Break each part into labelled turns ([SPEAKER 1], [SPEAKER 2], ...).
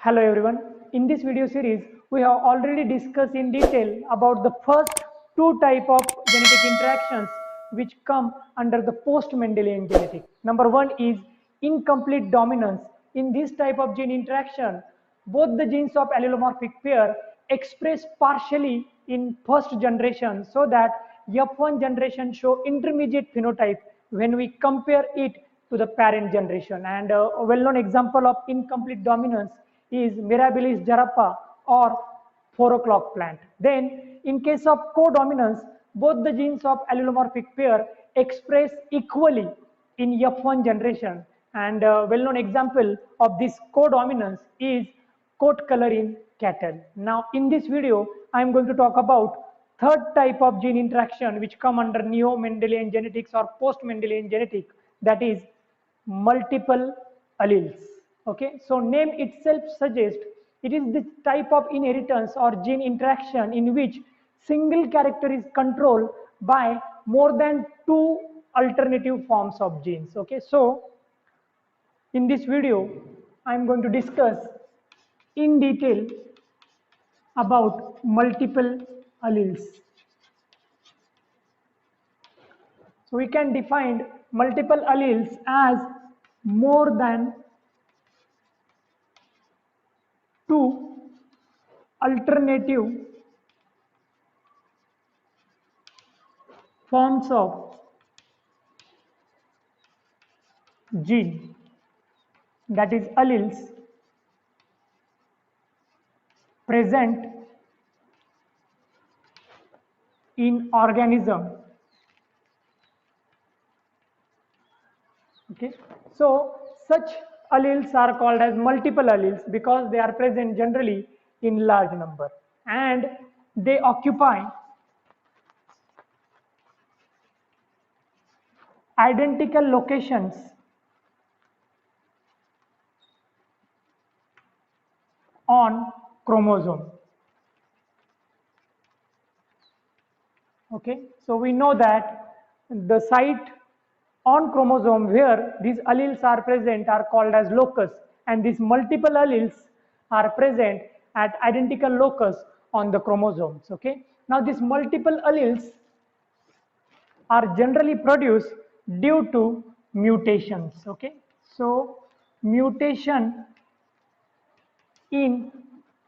[SPEAKER 1] Hello everyone. In this video series, we have already discussed in detail about the first two type of genetic interactions which come under the post-Mendelian genetic. Number one is incomplete dominance. In this type of gene interaction, both the genes of allelomorphic pair express partially in first generation so that F1 generation show intermediate phenotype when we compare it to the parent generation. And a well-known example of incomplete dominance is Mirabilis jarapa or 4 o'clock plant. Then in case of codominance, both the genes of allelomorphic pair express equally in F1 generation. And a well-known example of this codominance is coat color in cattle. Now in this video, I am going to talk about third type of gene interaction which come under neo-Mendelian genetics or post-Mendelian genetic, that is multiple alleles. Okay, so name itself suggests it is the type of inheritance or gene interaction in which single character is controlled by more than two alternative forms of genes. Okay, so in this video I am going to discuss in detail about multiple alleles. So we can define multiple alleles as more than two alternative forms of gene, that is alleles present in organism. Okay, so such alleles are called as multiple alleles because they are present generally in large number and they occupy identical locations on chromosome. Okay, so we know that the site on chromosome where these alleles are present are called as locus, and these multiple alleles are present at identical locus on the chromosomes. Okay, now these multiple alleles are generally produced due to mutations. Okay, so mutation in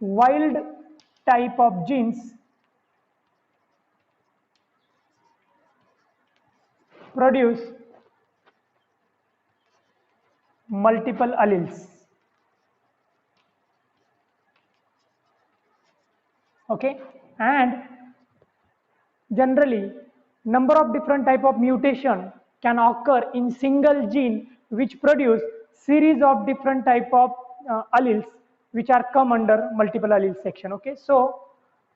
[SPEAKER 1] wild type of genes produce multiple alleles. Okay, and generally number of different type of mutation can occur in single gene which produce series of different type of alleles which are come under multiple allele section. Okay, so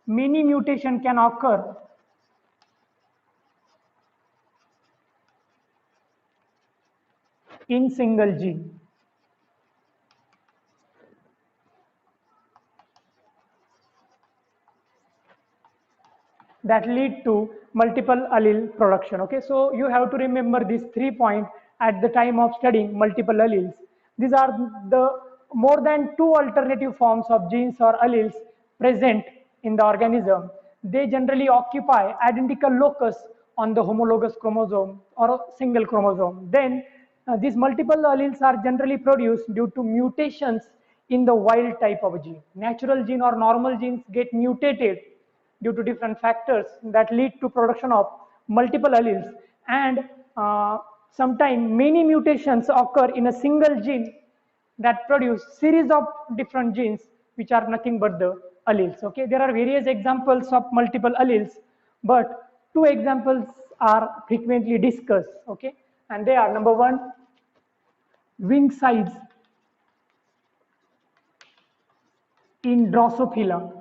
[SPEAKER 1] many mutation can occur in single gene. That lead to multiple allele production. Okay, so you have to remember these 3 points at the time of studying multiple alleles. These are the more than two alternative forms of genes or alleles present in the organism. They generally occupy identical locus on the homologous chromosome or a single chromosome. Then these multiple alleles are generally produced due to mutations in the wild type of gene. Natural gene or normal genes get mutated due to different factors that lead to production of multiple alleles, and sometimes many mutations occur in a single gene that produce series of different genes which are nothing but the alleles. Okay, there are various examples of multiple alleles, but two examples are frequently discussed. Okay, and they are: number one, wing size in Drosophila.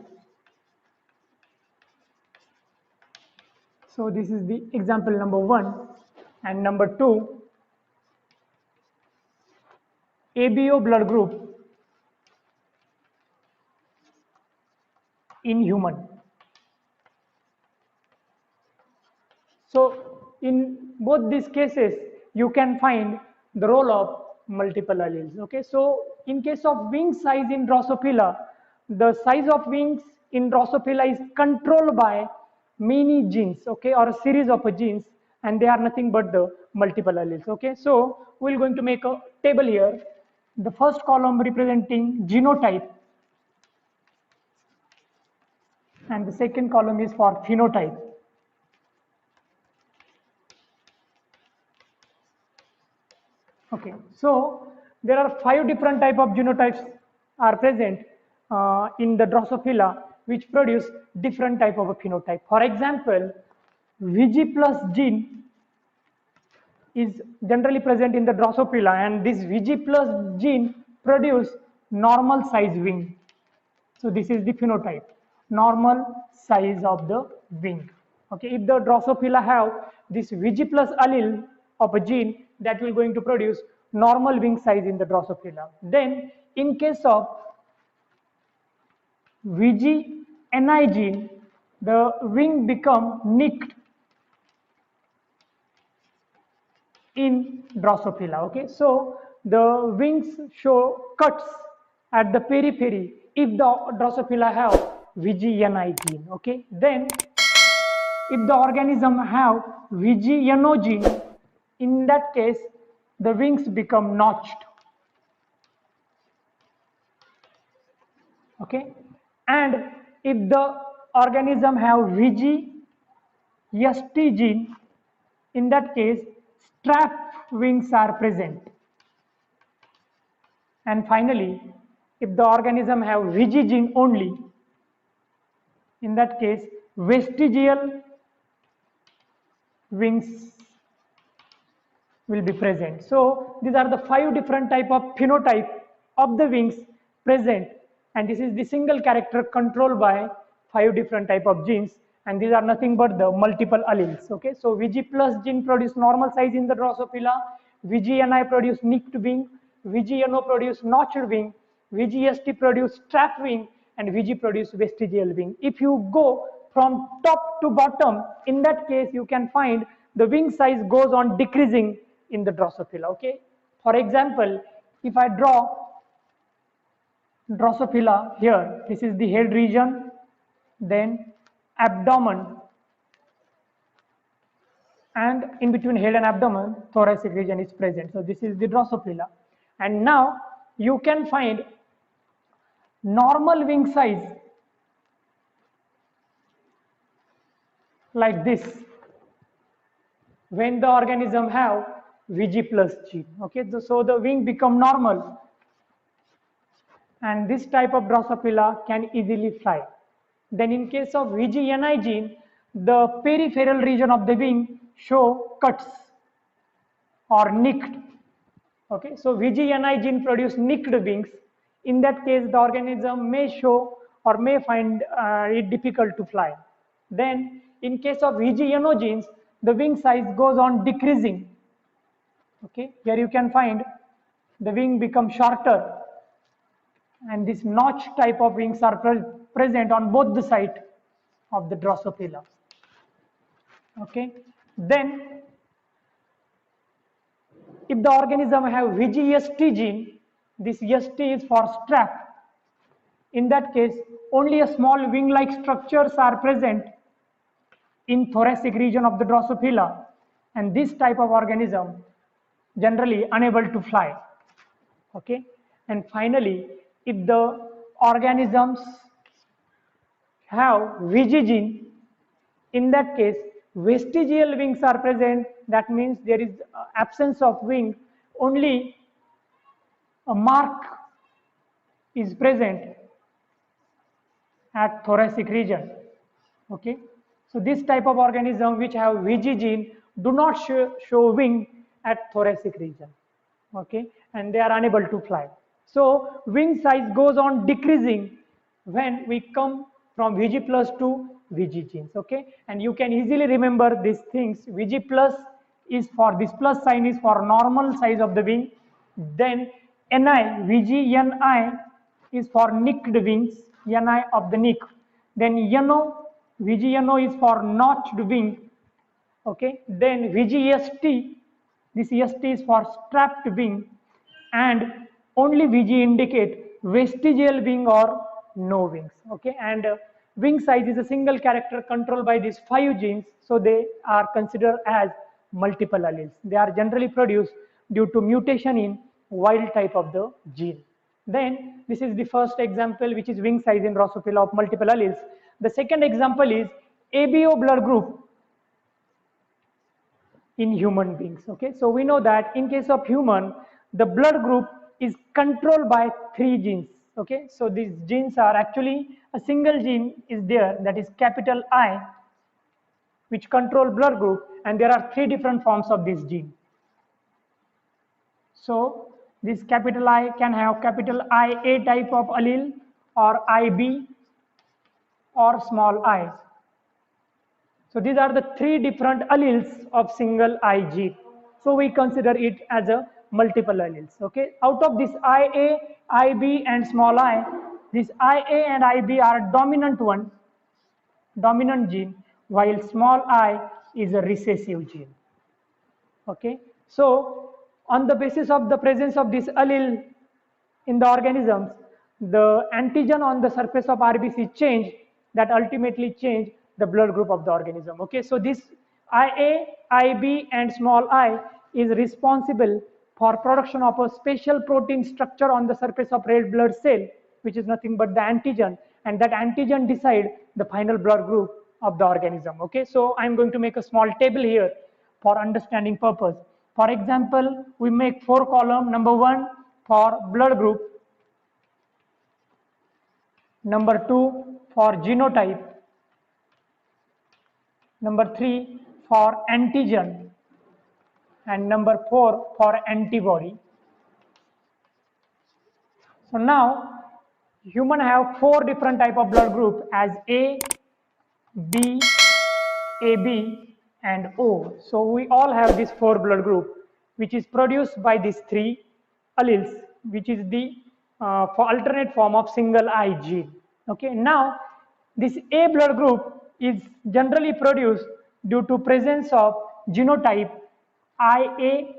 [SPEAKER 1] So this is the example number one, and number two, ABO blood group in human. So in both these cases, you can find the role of multiple alleles. Okay, so in case of wing size in Drosophila, the size of wings in Drosophila is controlled by many genes, okay, or a series of genes, and they are nothing but the multiple alleles. Okay, so we're going to make a table here. The first column representing genotype, and the second column is for phenotype. Okay, so there are 5 different type of genotypes are present in the Drosophila, which produce different type of a phenotype. For example, VG plus gene is generally present in the Drosophila, and this VG plus gene produce normal size wing. So this is the phenotype, normal size of the wing. Okay, if the Drosophila have this VG plus allele of a gene, that will going to produce normal wing size in the Drosophila. Then in case of VG-NI gene, the wing become nicked in Drosophila. Okay, so the wings show cuts at the periphery if the Drosophila have VG-NI gene. Okay, then if the organism have VG-NO gene, in that case the wings become notched. Okay, and if the organism have VG-ST gene, in that case strap wings are present. And finally, if the organism have VG gene only, in that case vestigial wings will be present. So these are the 5 different type of phenotype of the wings present, and this is the single character controlled by 5 different type of genes, and these are nothing but the multiple alleles. Okay, so VG plus gene produce normal size in the Drosophila, VG-NI produce nicked wing, VG-NO produce notched wing, VG-ST produce strap wing, and VG produce vestigial wing. If you go from top to bottom, in that case you can find the wing size goes on decreasing in the Drosophila. Okay, for example, if I draw Drosophila here, this is the head region, then abdomen, and in between head and abdomen thoracic region is present. So this is the Drosophila, and now you can find normal wing size like this when the organism have VG plus gene. Okay, so the wing become normal, and this type of Drosophila can easily fly. Then in case of VG-NI gene, the peripheral region of the wing show cuts or nicked. Okay, so VG-NI gene produce nicked wings. In that case, the organism may show or may find it difficult to fly. Then in case of VG-NO genes, the wing size goes on decreasing. Okay, here you can find the wing become shorter, and this notch type of wings are present on both the sides of the Drosophila. Okay, then if the organism have VG-ST gene, this ST is for strap. In that case, only a small wing-like structures are present in thoracic region of the Drosophila, and this type of organism generally unable to fly. Okay, and finally, if the organisms have VG gene, in that case vestigial wings are present. That means there is absence of wing, only a mark is present at thoracic region. Okay, so this type of organism which have VG gene do not show wing at thoracic region. Okay, and they are unable to fly. So wing size goes on decreasing when we come from VG plus to VG genes. Okay, and you can easily remember these things. VG plus is for this plus sign is for normal size of the wing. Then NI, VG-NI is for nicked wings, NI of the nick. Then NO, VG-NO is for notched wing. Okay, then VG-ST, this ST is for strapped wing. and only VG indicate vestigial wing or no wings. Okay, and wing size is a single character controlled by these 5 genes, so they are considered as multiple alleles. They are generally produced due to mutation in wild type of the gene. Then this is the first example, which is wing size in Drosophila of multiple alleles. The second example is ABO blood group in human beings. Okay, so we know that in case of human, the blood group is controlled by 3 genes. Okay, so these genes are actually a single gene is there, that is capital I, which control blood group, and there are 3 different forms of this gene. So this capital I can have capital IA type of allele, or IB, or small I. So these are the 3 different alleles of single I gene. So we consider it as a multiple alleles. Okay, out of this IA, IB, and small I, this IA and IB are dominant gene, while small I is a recessive gene. Okay, so on the basis of the presence of this allele in the organisms, the antigen on the surface of RBC change, that ultimately change the blood group of the organism. Okay, so this IA, IB, and small I is responsible for production of a special protein structure on the surface of red blood cell, which is nothing but the antigen, and that antigen decide the final blood group of the organism. Okay, so I'm going to make a small table here for understanding purpose. For example, we make 4 column. Number 1 for blood group, number 2 for genotype, number 3 for antigen, and number 4 for antibody. So now human have 4 different type of blood group as A, B, AB, and O. So we all have this 4 blood group, which is produced by these 3 alleles, which is the for alternate form of single I gene. Okay, now this A blood group is generally produced due to presence of genotype IA.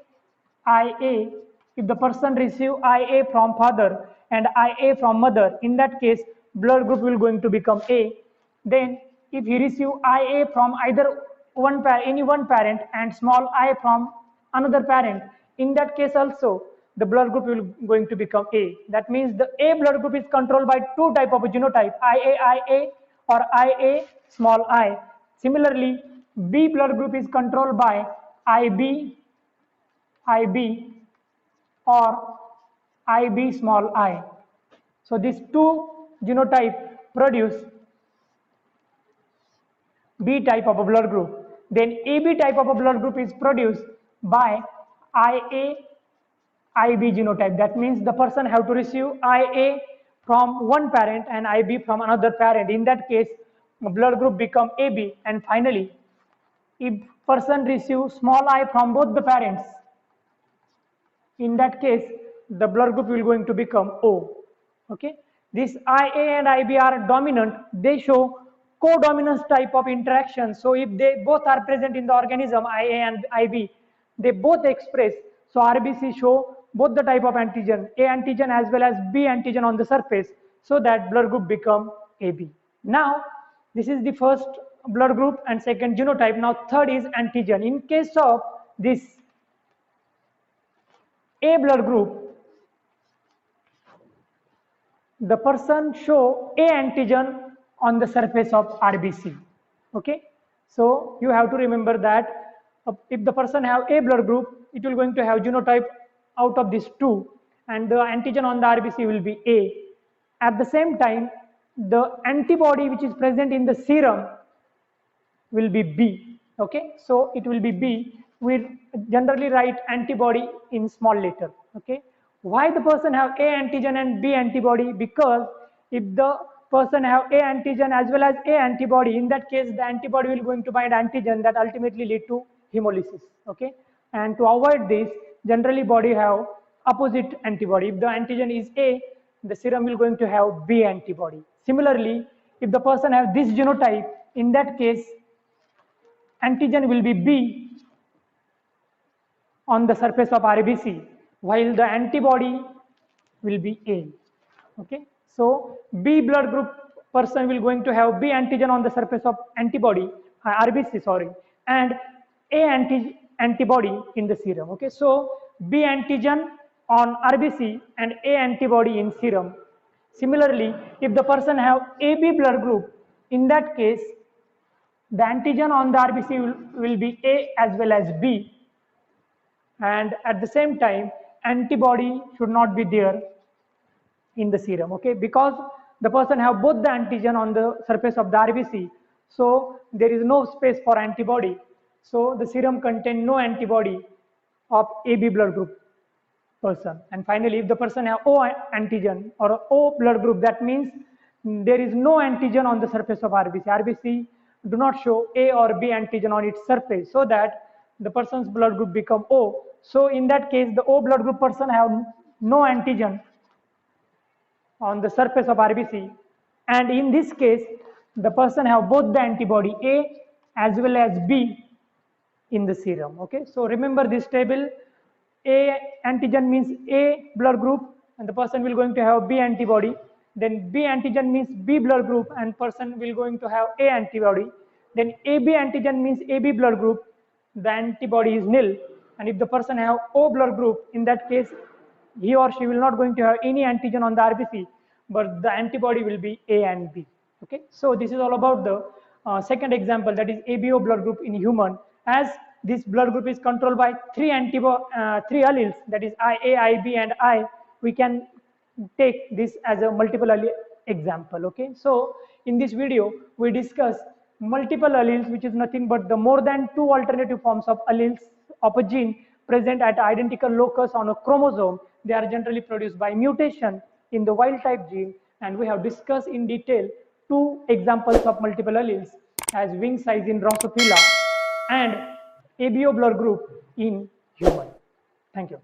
[SPEAKER 1] If the person receive IA from father and IA from mother, in that case blood group will going to become A. Then if he receive IA from either any one parent and small I from another parent, in that case also the blood group will going to become A. That means the A blood group is controlled by 2 type of genotype, IA or IA small I. Similarly, B blood group is controlled by IB or IB small I. So these 2 genotype produce B type of a blood group. Then AB type of a blood group is produced by IA IB genotype. That means the person have to receive IA from one parent and IB from another parent. In that case, blood group become AB. And finally, if person receives small I from both the parents, in that case the blood group will going to become O. Okay, this IA and IB are dominant. They show co-dominance type of interaction. So if they both are present in the organism, IA and IB, they both express. So RBC show both the type of antigen, A antigen as well as B antigen on the surface, so that blood group become AB. Now this is the first blood group and second genotype. Now third is antigen. In case of this A blood group, the person show A antigen on the surface of RBC. Okay, so you have to remember that if the person have A blood group, it will going to have genotype out of these 2, and the antigen on the RBC will be A. At the same time, the antibody which is present in the serum will be B. Okay, so it will be B. We generally write antibody in small letter. Okay, why the person have A antigen and B antibody? Because if the person have A antigen as well as A antibody, in that case the antibody will going to bind antigen that ultimately lead to hemolysis. Okay, and to avoid this, generally body have opposite antibody. If the antigen is A, the serum will going to have B antibody. Similarly, if the person have this genotype, in that case antigen will be B on the surface of RBC, while the antibody will be A. Okay, so B blood group person will going to have B antigen on the surface of antibody, RBC, sorry, and A antibody in the serum. Okay, so B antigen on RBC and A antibody in serum. Similarly, if the person have AB blood group, in that case, the antigen on the RBC will be A as well as B, and at the same time, antibody should not be there in the serum, okay, because the person have both the antigen on the surface of the RBC, so there is no space for antibody, so the serum contain no antibody of AB blood group person. And finally, if the person have O antigen or O blood group, that means there is no antigen on the surface of RBC. RBC do not show A or B antigen on its surface, so that the person's blood group become O. So in that case, the O blood group person have no antigen on the surface of RBC, and in this case, the person have both the antibody A as well as B in the serum. Okay, so remember this table. A antigen means A blood group, and the person will going to have B antibody. Then B antigen means B blood group, and person will going to have A antibody. Then AB antigen means AB blood group, the antibody is nil. And if the person have O blood group, in that case, he or she will not going to have any antigen on the RBC, but the antibody will be A and B. Okay, so this is all about the second example, that is ABO blood group in human. As this blood group is controlled by three alleles, that is IA, IB, and I, we can take this as a multiple allele example. Okay, so in this video we discuss multiple alleles, which is nothing but the more than two alternative forms of alleles of a gene present at identical locus on a chromosome. They are generally produced by mutation in the wild type gene, and we have discussed in detail two examples of multiple alleles as wing size in Drosophila and ABO blood group in human. Thank you.